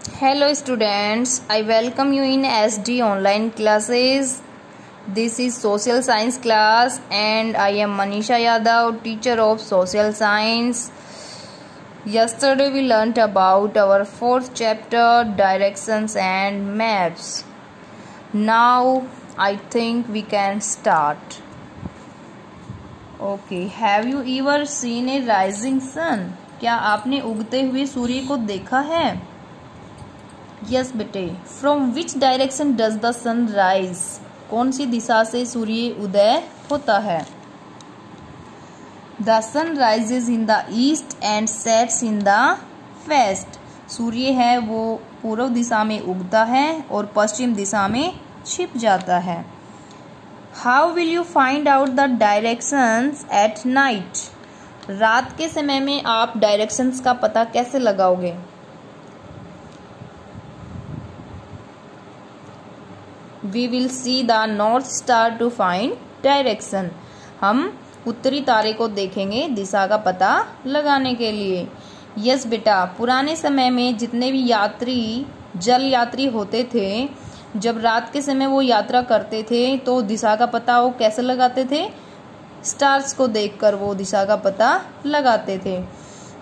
Hello students, I welcome you in SD online classes. This is social science class and I am Manisha Yadav, teacher of social science. Yesterday we learnt about our fourth chapter, directions and maps. Now I think we can start. Okay, have you ever seen a rising sun? क्या आपने उगते हुए सूर्य को देखा है? Yes बेटे. From which direction does the sun rise? कौन सी दिशा से सूर्य उदय होता है? The sun rises in the east and sets in the west. सूर्य है वो पूर्व दिशा में उगता है और पश्चिम दिशा में छिप जाता है. How will you find out the directions at night? रात के समय में आप डायरेक्शंस का पता कैसे लगाओगे? We will see the north star to find direction. हम उत्तरी तारे को देखेंगे दिशा का पता लगाने के लिए. यस बेटा, पुराने समय में जितने भी यात्री जल यात्री होते थे, जब रात के समय वो यात्रा करते थे तो दिशा का पता वो कैसे लगाते थे? स्टार्स को देखकर वो दिशा का पता लगाते थे.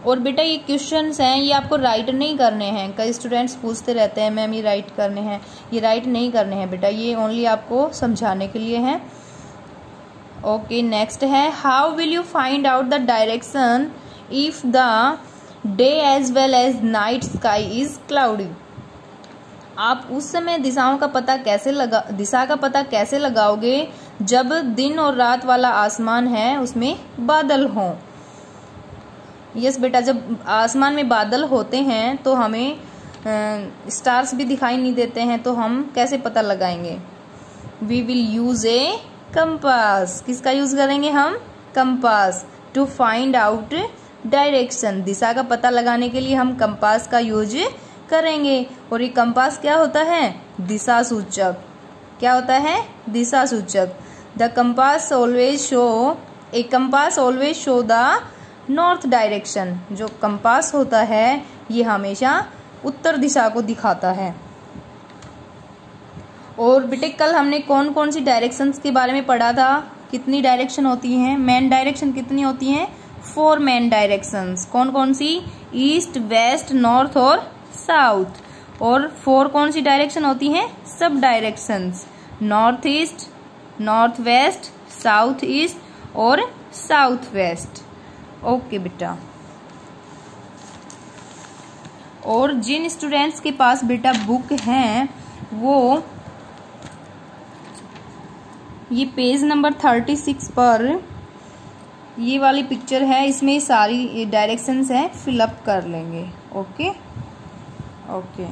और बेटा ये क्वेश्चंस हैं, ये आपको राइट नहीं करने हैं. कई स्टूडेंट्स पूछते रहते हैं मैम ये राइट करने हैं. ये राइट नहीं करने हैं बेटा, ये ओनली आपको समझाने के लिए हैं. ओके, नेक्स्ट है how will you find out the direction if the day as well as night sky is cloudy? आप उस समय दिशा का पता कैसे लगाओगे जब दिन और रात वाला आसमान है उसमें बादल हों? यस बेटा, जब आसमान में बादल होते हैं तो हमें स्टार्स भी दिखाई नहीं देते हैं, तो हम कैसे पता लगाएंगे? We will use a compass. किसका यूज करेंगे हम? Compass. To find out direction. दिशा का पता लगाने के लिए हम कंपास का यूज करेंगे. और ये कंपास क्या होता है? दिशा सूचक. क्या होता है? दिशा सूचक. The compass always show the north direction. जो कंपास होता है ये हमेशा उत्तर दिशा को दिखाता है. और बेटे कल हमने कौन कौन सी डायरेक्शंस के बारे में पढ़ा था? कितनी डायरेक्शन होती हैं? मेन डायरेक्शन कितनी होती हैं? 4 मेन डायरेक्शंस. कौन कौन सी? ईस्ट, वेस्ट, नॉर्थ और साउथ. और 4 कौन सी डायरेक्शन होती हैं? सब directions. North east, north west, south east और साउथ वेस्ट. ओके बेटा. और जिन स्टूडेंट्स के पास बेटा बुक हैं वो ये पेज नंबर 36 पर ये वाली पिक्चर है, इसमें सारी डायरेक्शंस हैं, फिलअप कर लेंगे. Okay okay.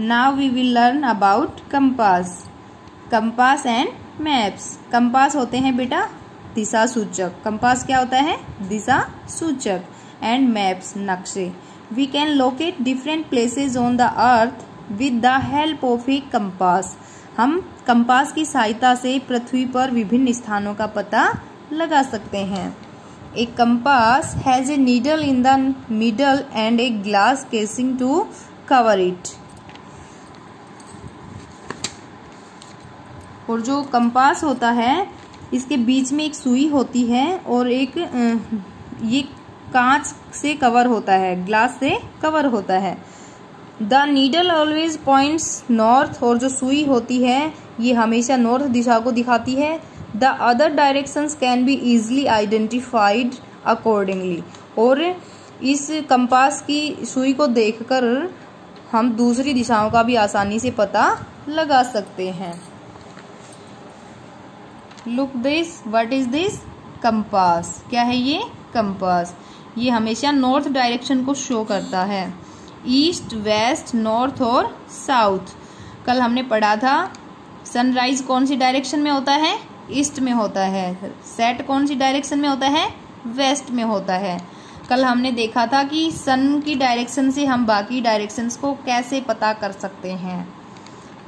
Now we will learn about compass and maps. Compass होते हैं बेटा दिशा सूचक. कंपास क्या होता है? दिशा सूचक. एंड मैप्स नक्शे. We can locate different places on the earth with the help of a compass. हम कंपास की सहायता से पृथ्वी पर विभिन्न स्थानों का पता लगा सकते हैं. A compass has a needle in the middle and a glass casing to cover it. और जो कंपास होता है इसके बीच में एक सुई होती है और एक ये कांच से कवर होता है, ग्लास से कवर होता है. The needle always points north. और जो सुई होती है ये हमेशा नॉर्थ दिशा को दिखाती है. The other directions can be easily identified accordingly. और इस कंपास की सुई को देखकर हम दूसरी दिशाओं का भी आसानी से पता लगा सकते हैं. Look this, what is this? Compass. क्या है ये? कंपास. ये हमेशा नॉर्थ डायरेक्शन को शो करता है. ईस्ट, वेस्ट, नॉर्थ और साउथ. कल हमने पढ़ा था सनराइज कौन सी डायरेक्शन में होता है? ईस्ट में होता है. सेट कौन सी डायरेक्शन में होता है? वेस्ट में होता है. कल हमने देखा था कि सन की डायरेक्शन से हम बाकी डायरेक्शंस को कैसे पता कर सकते हैं.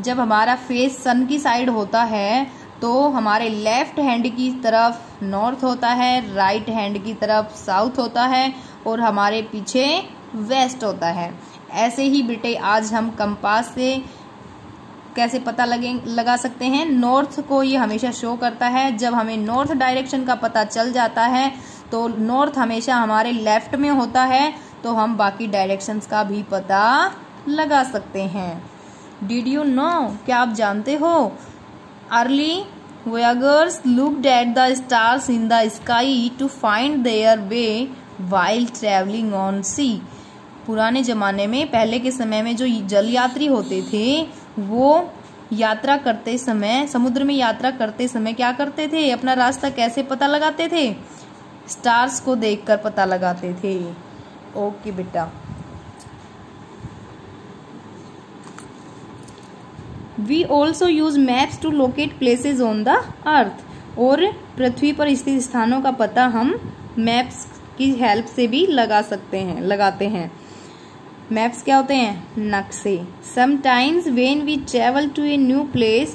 जब हमारा फेस सन की साइड होता है तो हमारे लेफ्ट हैंड की तरफ नॉर्थ होता है, राइट हैंड की तरफ साउथ होता है और हमारे पीछे वेस्ट होता है. ऐसे ही बेटे आज हम कंपास से कैसे पता लगा सकते हैं। नॉर्थ को ये हमेशा शो करता है। जब हमें नॉर्थ डायरेक्शन का पता चल जाता है तो नॉर्थ हमेशा हमारे लेफ्ट में होता है, तो हम बाकी डायरेक्शंस का भी पता लगा सकते हैं। डिड यू नो, क्या आप जानते हो? Early voyagers looked at the stars in the sky to find their way while traveling on sea. पुराने जमाने में, पहले के समय में जो जल यात्री होते थे वो यात्रा करते समय, समुद्र में यात्रा करते समय क्या करते थे? अपना रास्ता कैसे पता लगाते थे? स्टार्स को देखकर पता लगाते थे। ओके बेटा। We also use maps to locate places on the earth. और पृथ्वी पर स्थित स्थानों का पता हम मैप्स की हेल्प से भी लगाते हैं। मैप्स क्या होते हैं? नक्शे। Sometimes when we travel to a new place,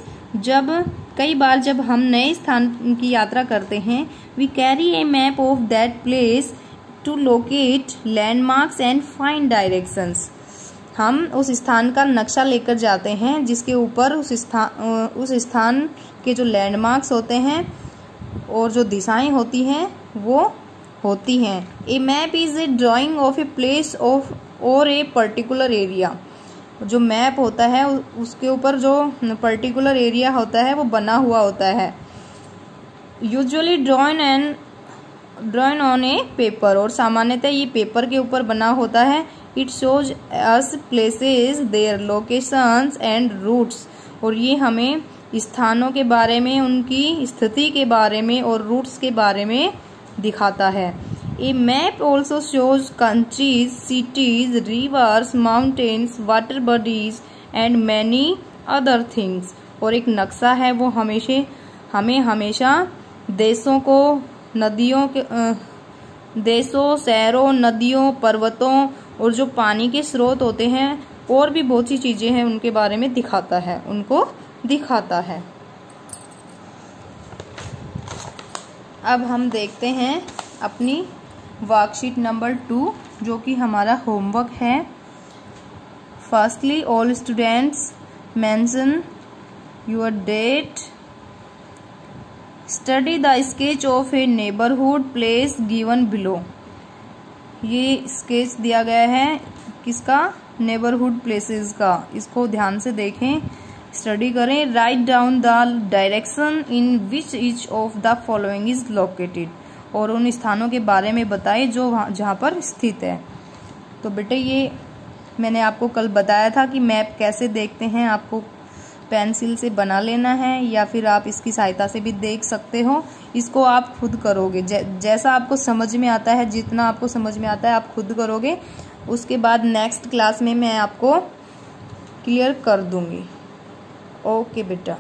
कई बार जब हम नए स्थान की यात्रा करते हैं, we carry a map of that place to locate landmarks and find directions. हम उस स्थान का नक्शा लेकर जाते हैं जिसके ऊपर उस स्थान के जो लैंडमार्क्स होते हैं और जो दिशाएं होती हैं वो होती हैं। A map is a drawing of a place of और ए पर्टिकुलर एरिया। जो मैप होता है उसके ऊपर जो पर्टिकुलर एरिया होता है वो बना हुआ होता है। यूजुअली ड्रॉइन ऑन ए पेपर, और सामान्यतः ये पेपर के ऊपर बना होता है। It shows us places, their locations and routes. और ये हमें स्थानों के बारे में, उनकी स्थिति के बारे में और रूट्स के बारे में दिखाता है। A map also shows countries, cities, rivers, mountains, water bodies and many other things. और एक नक्शा है वो हमें हमेशा देशों, शहरों, नदियों, पर्वतों और जो पानी के स्रोत होते हैं और भी बहुत सी चीजें हैं उनके बारे में दिखाता है। अब हम देखते हैं अपनी वर्कशीट नंबर 2 जो कि हमारा होमवर्क है। Firstly all students mention your date. Study the sketch of a neighbourhood place given below. ये स्केच दिया गया है किसका? नेबरहुड प्लेसेस का। इसको ध्यान से देखें, स्टडी करें। Write down the direction in which each of the following is located. और उन स्थानों के बारे में बताएं जहाँ पर स्थित है। तो बेटे ये मैंने आपको कल बताया था कि मैप कैसे देखते हैं। आपको पेंसिल से बना लेना है या फिर आप इसकी सहायता से भी देख सकते हो। इसको आप खुद करोगे, जैसा आपको समझ में आता है, जितना आपको समझ में आता है आप खुद करोगे। उसके बाद नेक्स्ट क्लास में मैं आपको क्लियर कर दूंगी। ओके बेटा।